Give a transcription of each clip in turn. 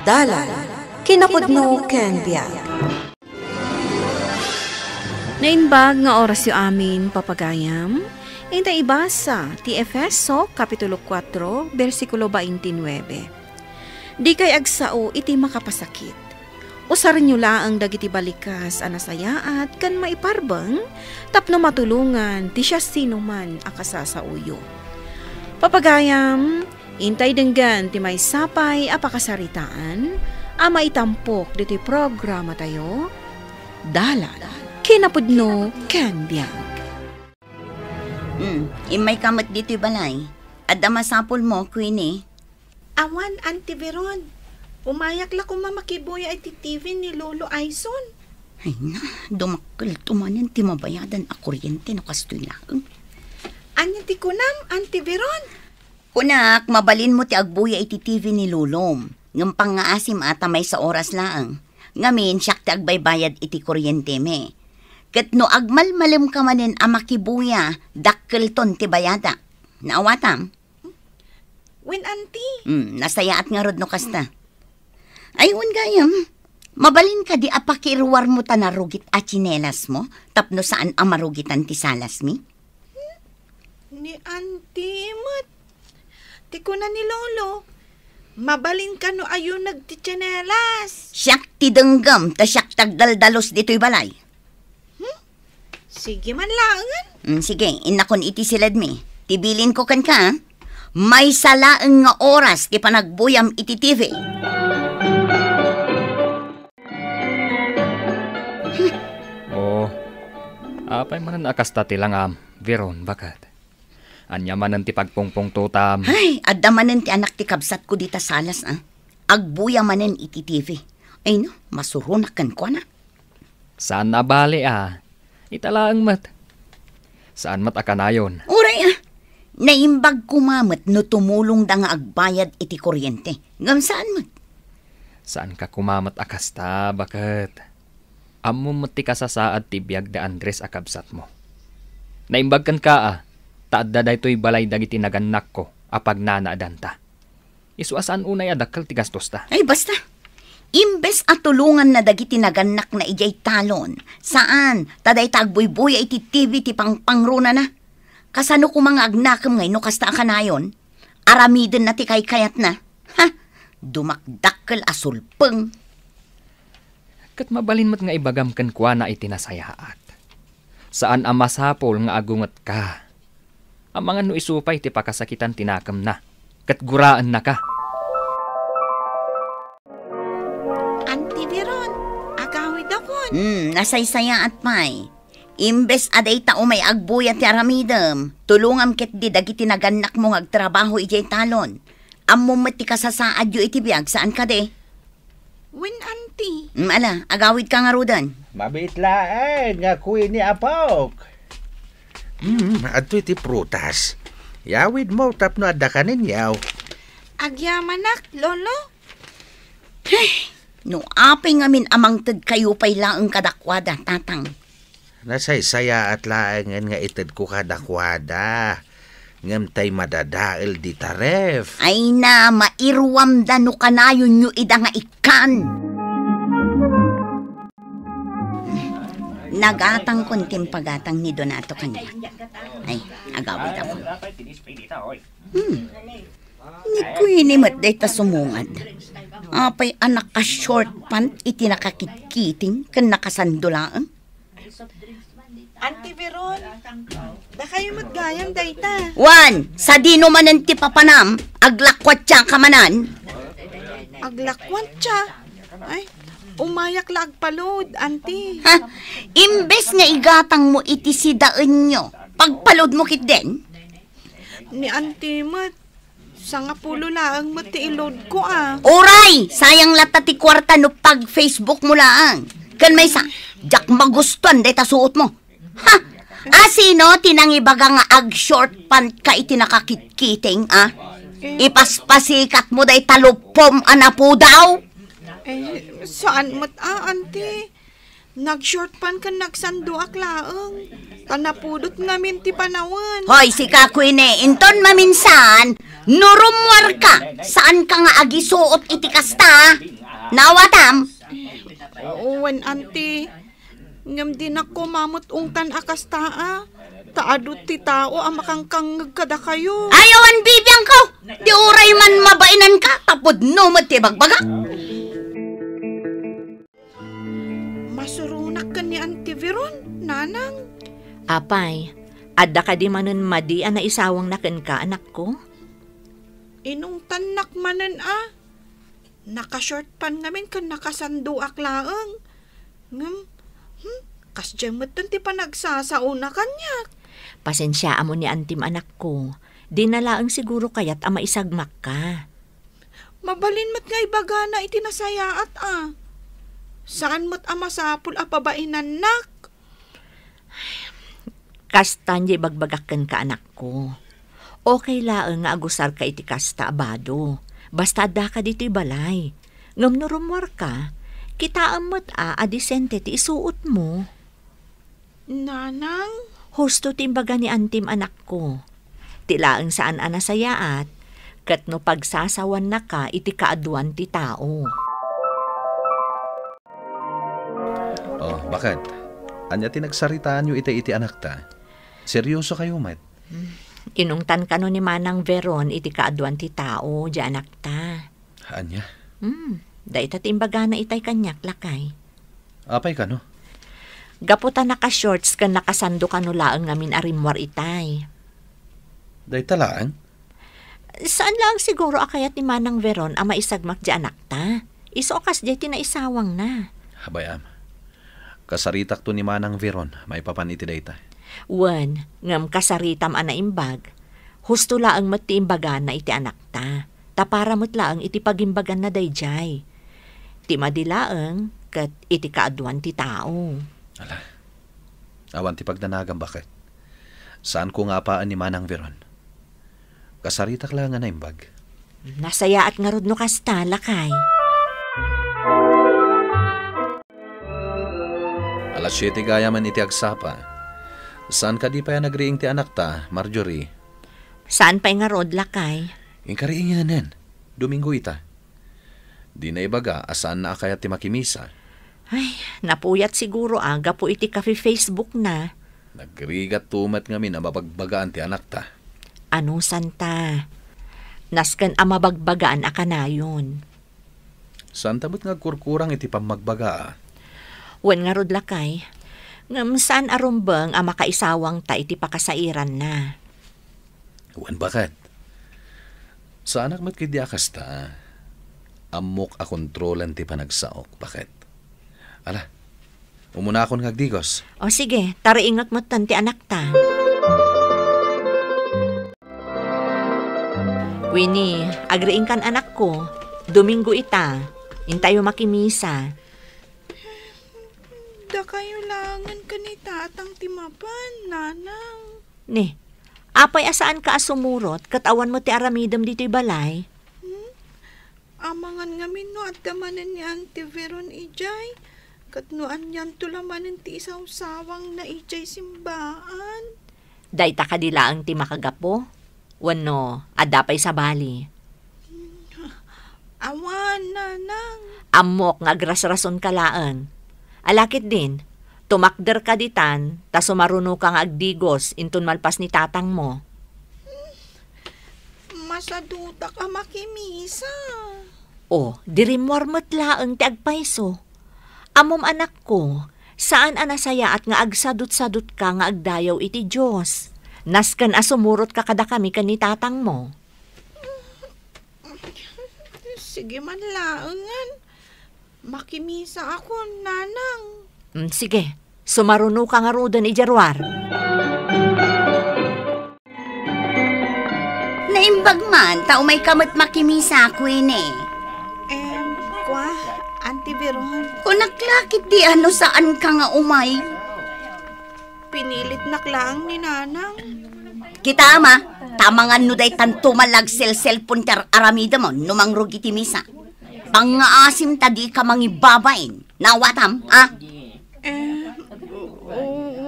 Dalan, kinapudno ken biag. Nainbag nga oras yu amin papagayam, ita ibasa ti Efeso Kapitulo 4, versikulo 29. Di kay agsao iti makapasakit. Usar nyo laang dagiti balikas anasayaat kan maiparbang, tapno matulungan ti siya sino man akasasauyo. Papagayam, intay denggan ti may sapay apakasaritaan, ama itampok diti programa tayo, Dalan, kinapudno ken biag. Imay kamat dito balay. Adda masapol mo, Queenie. Awan, Auntie Veron. Umayak la kung mamakibuya ay TV ni Lolo Aison. Ay na, dumakkel tumanin ti mabayadan a kuryente no kastoy lang. Anya ti kunam, Auntie Veron? Kunak, mabalin mo ti agbuya iti TV ni Lulom. Ngam pangaasim ata may sa oras laang. Ngamin, siyak ti agbaybayad iti kuryente me. Ket no agmalmalim ka manin a makibuya, dakkel ton ti bayada. Naawatam? When, Auntie? Nasayaat nga rod no kasta. Ayun gayam, mabalin ka di apakirwar mo tanarugit a tsinelas mo, tapno saan amarugitan ti salas mi? Ni Auntie, mat. Ti kuna ni Lolo. Mabalin ka no ayun nagtitsinelas. Siyak ti denggam, ta siyak tagdaldalos dito'y balay. Sige man laangan. Sige, inakon iti silad mi. Tibilin ko kan ka, may salaang nga oras ti panagbuyam iti TV. Apay manan akasta ti langam, Veron, bakat. Anya manan ti pagpungpong tutam. Ay, adda manan ti anak ti kabsat ko dita salas, ah. Agbuya manan iti TV. Ay no, masurunakan ko na. Saan nabali, Italaang mat. Saan mat akanayon? Uray, naimbag kumamat no tumulong da nga agbayad iti kuryente. Ngam saan mat? Saan ka kumamat akasta, bakat? Amo mati ka sasaad ti biag da Andres akabsat mo. Naimbag kan ka, taadda daytoy balay dagiti naganak ko, apag nanaadanta. Isuasaan unay adakkel ti gastos ta. Ay basta, imbes at tulungan na dagiti naganak na ijay talon, saan, taday tagbuybuya iti TV ti pangpangruna na. Kasano ko mga agnakam ngay no kasta akanayon, aramiden na ti kaykayat na. Ha, dumakdakkel asulpeng. Kat mabalin mat nga ibagam kan kwa na itinasayaat. Saan ang masapol nga agungat ka? Ang mga no isupay ti pakasakitan tinakam na. Kat guraan na ka. Auntie Veron, agawid akon. Nasaysaya at may. Imbes aday tao may agbuya ti aramidem, tulungam ket di dagiti naganak mo agtrabaho ijay talon. Ammo mati kasasaad yu iti biag saan ka de? When, Auntie? Ala, agawid ka nga rudan. Mabitlaen nga Queenie apok. Adto iti prutas. Yawid mo tapno adda kanin yaw. Agyamanak, Lolo? No apay ngamin amang ted kayo pay laeng kadakwada, tatang. Nasaysaya at laengan nga ited ko kadakwada. Ngam tay madadael di taref. Ay na, mairwam da no kanayon nyo ida nga ikan. Nagatang kontim pagatang ni Donato kanya. Ay, agawid ako. Ni Queenie mat day ta sumungad. Apay anak ka short pant iti nakakitkiting kan nakasandulaan. Auntie Veron, da kayo maggayam dayta. Wan, sa dino manan ti papanam, aglakwat siya kamanan. Aglakwat siya. Ay, umayak la agpalod, Auntie. Ha, imbes nga igatang mo iti sidaan nyo, pagpalod mo kit den. Ni Auntie mat, sa nga pulo laang mati ilod ko Oray, sayang lata ti kwarta no pag Facebook mo laang. Kan may sa, jak magustuhan day tasuot mo. Ha, sino tinangibaga nga ag short pant ka iti nakakitkiting, Ipaspasikat mo day talupom anapo daw. Saan mat, Auntie? Nag-short pan kan nagsando aklaang. Tanapudot namin ti panawan. Hoy, si Kakwine, inton maminsan, nurumwar ka. Saan ka nga agisuot iti kasta? Nawatam? Owen, auntie. Ngam din ako mamut ungtan akastaa. Taadot ti tao ang makangkangag kada kayo. Ayawan bibiyang ko! Di uray man mabainan ka, tapod numot ti bagbaga. Masurunak ka ni Auntie Veron, nanang. Apay, adda ka di manen madi na isawang naken ka, anak ko? Inong tanak manen Nakashort pan namin kan nakasando aklaang. Ngam, kasjamot ti panagsasauna kanyak. Pasensya mo ni antim anak ko. Di na laang siguro kayat ama isagmak ka. Mabalin mo't ngay bagana iti nasayaat Saan mo't ama sapul apabainan nak? Kastan di bagbagakan ka anak ko. Okay laang nga agusar ka iti kasta abado. Basta adda ka dito'y balay. Ngam nurumwar ka, kita amot adisente ti isuot mo. Nanang? Husto timbaga ni antim anak ko. Tilaang saan anasayaat, kat no pagsasawan na ka iti kaaduan ti tao. Oh, bakit? Anya tinagsaritaan nyo iti anak ta? Seryoso kayo, Mat? Inungtan ka no ni Manang Veron iti kaaduan ti tao, di anak ta. Anya? Da ita timbaga na itay kanyak lakay. Apay ka no? Gaputa naka-shorts ka nakasando ka no laang ngamin arimwar itay. Day talaan? Saan lang siguro akayat ni Manang Veron ang maisagmak di anak ta? Isokas di tinaisawang na. Habayam. Kasaritak to ni Manang Veron, may papaniti day ta. Wan, ngam kasaritam ana imbag. Husto laang matiimbagan na iti anak ta. Tapara mo't laang iti pagimbagan na dayjay. Ti madilaang kat iti kaaduan ti tao. Ala, awan ti pagdanagang bakit? Saan ko nga paan ni Manang Veron? Kasaritak lang nga na imbag. Nasaya at nga rod no kasta, lakay. Alas 7 gaya man iti agsapa. Saan ka di pa yan nagriing ti anak ta, Marjorie? Saan pa nga rod, lakay? Yung kariing yanan, Domingo ita. Di na ibaga, asaan na akayat ti makimisa. Ay, napuyat siguro gapo iti kafe Facebook na. Nagrigat tumat ngamin na mabagbagaan ti anak ta. Ano santa? Nasken mabagbagaan akanayon. Saan tabot nga kurkurang iti pamagbaga? Wen nga rod, lakay. Ngam saan arumbang makaisawang ta iti pakasairan na. Wan bakit? Sa anak mat kidi akas ta, amok a kontrolan ti panagsaok. Bakit? Ala, umuna akong ngagdigos. O sige, tariingak mo ti anak ta. Winnie, agriing kan anak ko. Domingo ita, intayo makimisa. Da kayo langan kanita atang timapan, nanang. Ne, apay asaan ka asumurot, katawan mo ti aramidam dito'y balay? Amangan ngamin no at damanan ni Auntie Veron ijay. Katnuan yan tulamanin ti isaw-sawang na ijay simbaan. Day ta kadilaang ti makagapo? Wano, adapay sa bali. Awan, nanang. Amok nga agras-rason kalaan. Alakit din, tumakder ka ditan, ta sumaruno kang agdigos intun malpas ni tatang mo. Masaduta ka makimisa. O, dirimwar mo't laang ti agpaiso. Amom anak ko, saan anasaya at nga agsadot-sadot ka nga agdayaw iti Diyos? Naskan asumurot ka kada kami kan ni tatang mo. Sige man laangan. Makimisa ako, nanang. Sige, sumaruno ka nga rodan ijarwar. Naimbag man, tao may kamot makimisa ko Kwa, Auntie Veron. Kung naklakit di saan ka nga umay? Pinilit naklang ni nanang. Kita ama, tamangan no day tanto malag cellphone ter aramida mo, numangrog iti misa. Pangaasim tadi ka mangibabain. Nawatam,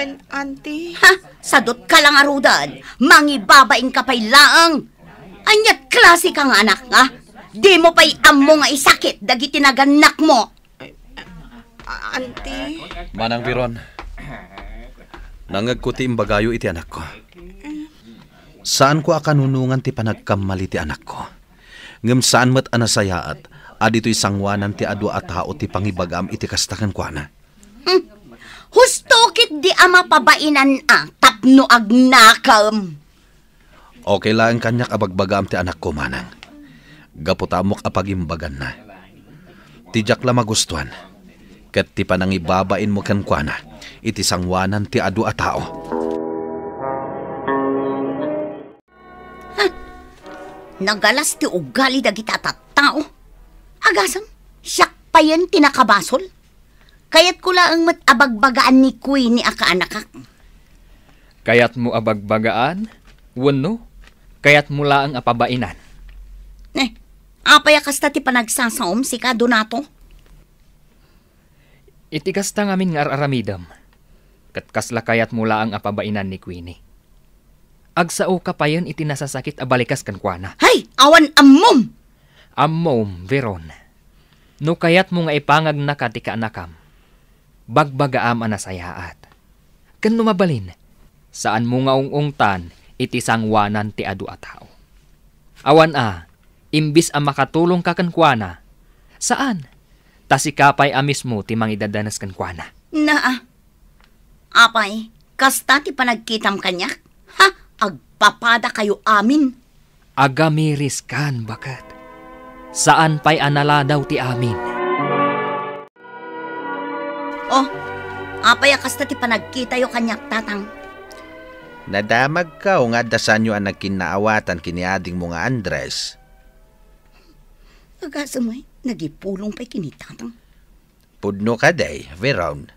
wen, auntie. Ha? Sadot ka lang arudan. Mangibabain ka pa'y laang. Anyat klase kang anak, ha? Di mo pa'y amo nga isakit dagiti naganak mo. Auntie. Manang Biron, nangagkuti imbagayo iti anak ko. Saan ko akanunungan ti panagkamali ti anak ko? Ngem saan met anasayaat, adito'y sangwanan ti adwa at tao ti pangibagam iti kastakan kwa na. Hustokit di ama pabainan tapno agnakam. Okay lang kanyak abagbagam ti anak ko, manang. Gaputamok apagimbagan na. Tijak la magustuhan. Kat ti panangibabain mo kan kwa na, iti sangwanan ti adwa at tao. Nagalas ti ugali dagiti tao. Agasam, siyak pa yan tinakabasol. Kaya't ko lang mat abagbagaan ni Queen ni akaanakak. Kayat mo abagbagaan? Wano? Kayat mo laang apabainan? Apaya kasta ti panagsasaom si ka Donato? Itigas ta ngamin nga aramidam. Katkasla kayat mo laang apabainan ni Queenie. Agsao ka pa yun iti nasasakit abalikas kan kwa. Hay! Awan ammom! Ammom, Veron. No kayat mo nga ipangag na ka ti kaanakam. Bagbagaam anasayaat. Kan mabalin, saan mo nga ungungtan iti sangwanan ti adu a tao. Awan imbis ang makatulong ka kan kwa na. Saan? Tasikapay mismo ti mangidadanas kan kwa na. Apay, kasta ti panagkitam kanyak? Ha? Agpapada kayo amin. Agamiris kan, bakat. Saan pa'y anala daw ti amin? Oh, apay kasta ti panagkita yo kanyak tatang. Nadamag ka o nga dasan nyo ang nagkinaawatan kiniading mo nga Andres. Agasamoy, nagipulong pa'y kinitatang. Pudno ka day, Veron.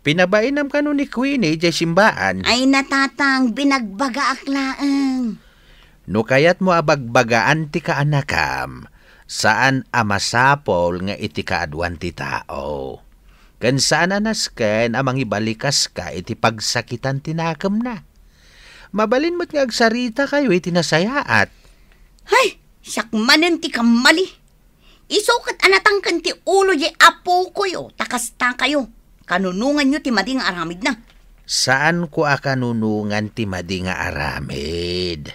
Pinabainam ka nun ni Queenie jay simbaan. Ay natatang, binagbaga aklaang. No kayat mo abagbagaan ti kaanakam, saan amasapol nga iti kaadwan ti tao. Kan saan anasken amang ibalikas ka iti pagsakitan tinakam na. Mabalin mo't nga agsarita kayo iti nasayaat. Hay, sakmanen ti kamali. Isukat anatangkan ti ulo jay apo ko yo, takasta kayo. Kanunungan nyo ti madi nga aramid na. Saan ko akanunungan ti madi nga aramid?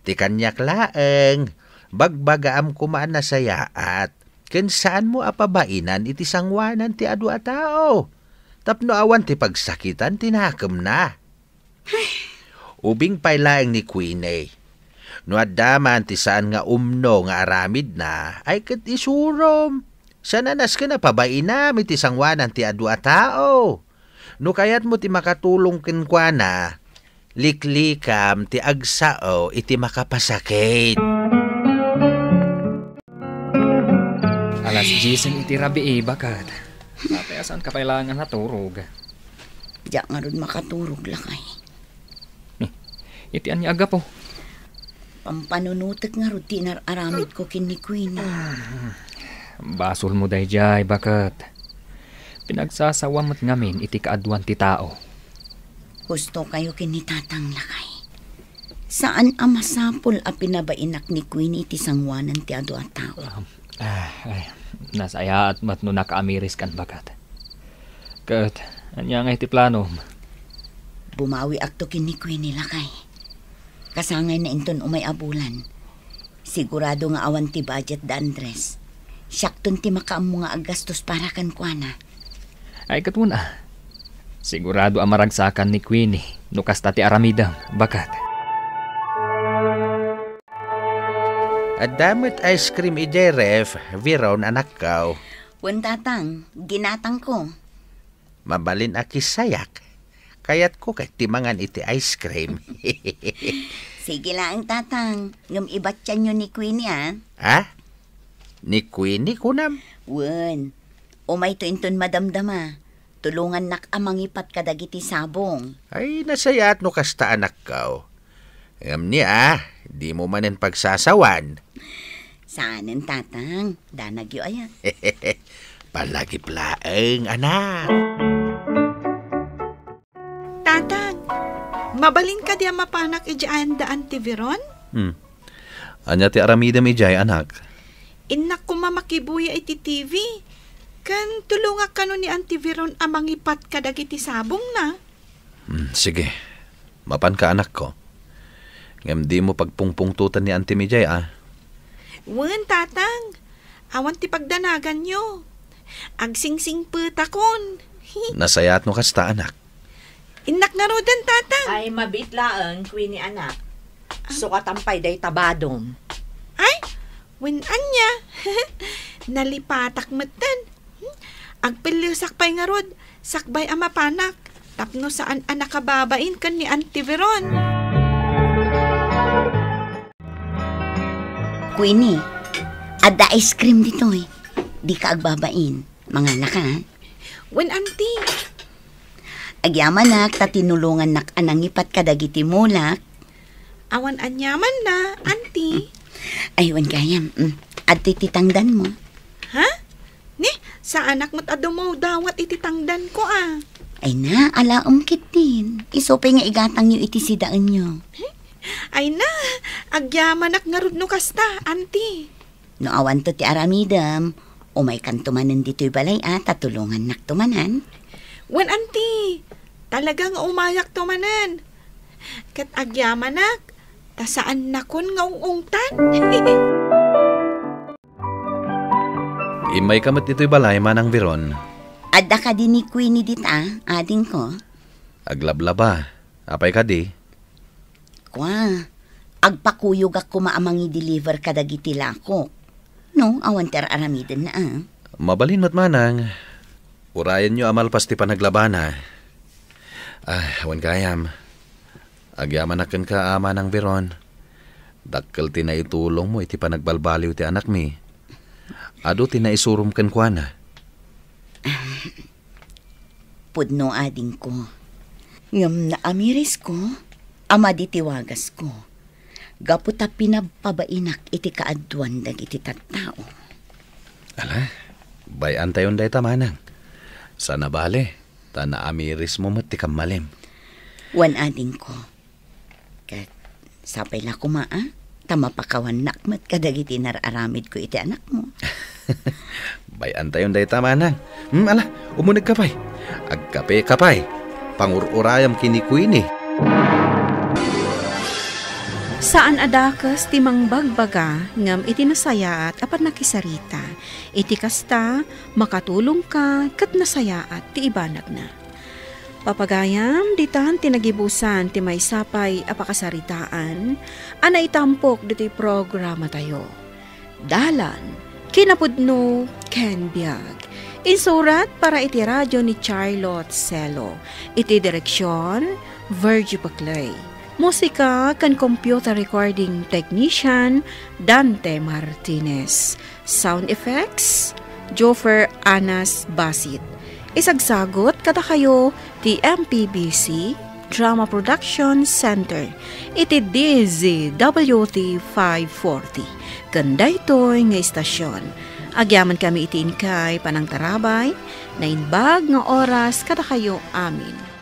Ti kanyak laeng, bagbagaam kumaan na sayaat. Ken saan mo apabainan iti sangwanan ti adu a tao? Tapno awan ti pagsakitan tinakam na. Ubing pay laeng ni Queenie. No addaman ti saan nga umno nga aramid na, ay ket isurom. Sananas ka na pabainam iti sangwanan ti adu a tao. No kayat mo ti makatulong kenkwana, liklikam ti agsao iti makapasakit. Alas 10 iti rabi bakat. Natayasan ka kailangan naturog. Diyak nga rin makaturog lakay. Iti anya aga po. Pampanunutek nga rin tinararamid ko kin ni Queenie. Basol mo day jay, bakat. Pinagsasawamat ngamin iti kaadwan ti tao. Gusto kayo kinitatang lakay. Saan ang masapol a pinabainak ni Queenie iti sangwanan ti adu at tao? Nasaya at matno nakaamiris kan, bakat. Kat, anya nga iti plano. Bumawi akto kin ni Queenie lakay. Kasangay na inton umay abulan. Sigurado nga awan ti budget da Andres. Siyaktun ti makaam mo nga agastos para kan kuana. Ay katuna. Sigurado amaragsakan ni Queenie no kasta ti aramidam, bakat. At damit ice cream ijay ref, Veron anak kaw. Wen tatang, ginatang ko. Mabalin aki sayak. Kayat ko kay timangan iti ice cream. Sige lang tatang, ngam ibatyan nyo ni Queenie Ha? Ni Queenie kunam? Wen, umay to inton madamdama. Tulungan nak amangipat kadagiti sabong. Ay, nasayat no kasta anak kaw. Ngam niya, di mo manen pagsasawan. Saanen tatang, danagyo ayan. Palagi plaeng anak. Mabalin ka diya mapanak ijaan da Auntie Veron? Anya ti aramidam ijay, anak. Inak ko mamakibuya iti TV. Kan tulunga ka no ni Auntie Veron amang ipat ka dagiti sabong na. Sige, mapan ka anak ko. Ngam di mo pagpungpungtutan ni Auntie Mijay, Wen, tatang. Awan ti pagdanagan nyo. Agsingsing putakon. Nasayat mo kasta, anak. Inak nga rodan, tatang. Ay mabitlaan, Queenie anak. Sukatampay day tabadom. Ay, wen anya. Nalipatak matan. Agpilisak pa'y nga rod. Sakbay ama panak. Tapno saan anak kababain kan ni Auntie Veron. Queenie, ada ice cream dito eh. Di ka agbabain. Mga anak ha? Wen, Auntie. Agyaman nak, tatinulungan nak anang ipat kadagiti mulak. Awan anyaman na, Auntie. Aywan kayam, at tititangdan mo. Ha? Ni, sa anak mo't adumaw dawat ititangdan ko Ay na, alaom kitin. Isopay nga igatang nyo iti sidaan nyo. Ay na, agyamanak nga rod no kasta, Auntie. No awan to ti aramidam, umay kan tumanan dito'y balay tatulungan nak tumanan. Wen, Auntie, talagang umayak tumanan. Kat agyamanak, tasaan nakon nga ungungtan. Imay kamat dito'y balay, Manang Veron. Adda ka din ni Queenie dita, ading ko. Aglablaba. Apay ka di? Kwa, agpakuyog ako maamang i-deliver kadagiti lako. No, awan ter aramiden na Mabalin mat manang. Urayan nyo amalpas ti panaglabana. Awan kayam. Agyamanakan ka ama ng Veron. Dakkel ti na itulong mo iti panagbalbaliw ti anak mi. Ado ti na isurum kan kwa na. Pudno ading ko. Ngam na amiris ko, ama ditiwagas ko. Gaputa pinapabainak iti kaadwan dagiti tattao. Ala, bayan tayon day tamanang. Sana bale, ta na amiris mo mat ti kamalim. Wan ading ko. Kat sapay la ko tama pakawan nakmat kadagiti nararamid ko iti anak mo. Bayan tayon day tamanang. Ala, umunig kapay. Agkape kapay. Pangururayam kini Queenie. Saan adakas timang bagbaga ngam iti nasayaat apat nakisarita. Iti kasta makatulong ka kat nasayaat ti ibanag na. Papagayam ditan tinagibusan ti may sapay apakasaritaan ana itampok diti programa tayo. Dalan kinapudno Ken Biag. Insurat para iti radyo ni Charlotte Celo. Iti direksyon Virgie Paclay. Musika kan computer recording technician Dante Martinez. Sound effects Joffer Anas Basit. Isagsagot kada kayo ti MPBC Drama Production Center. Iti DZWT 540. Ganda ito'y nga istasyon. Agyaman kami itiin kay panang tarabay na inbag nga oras kada kayo amin.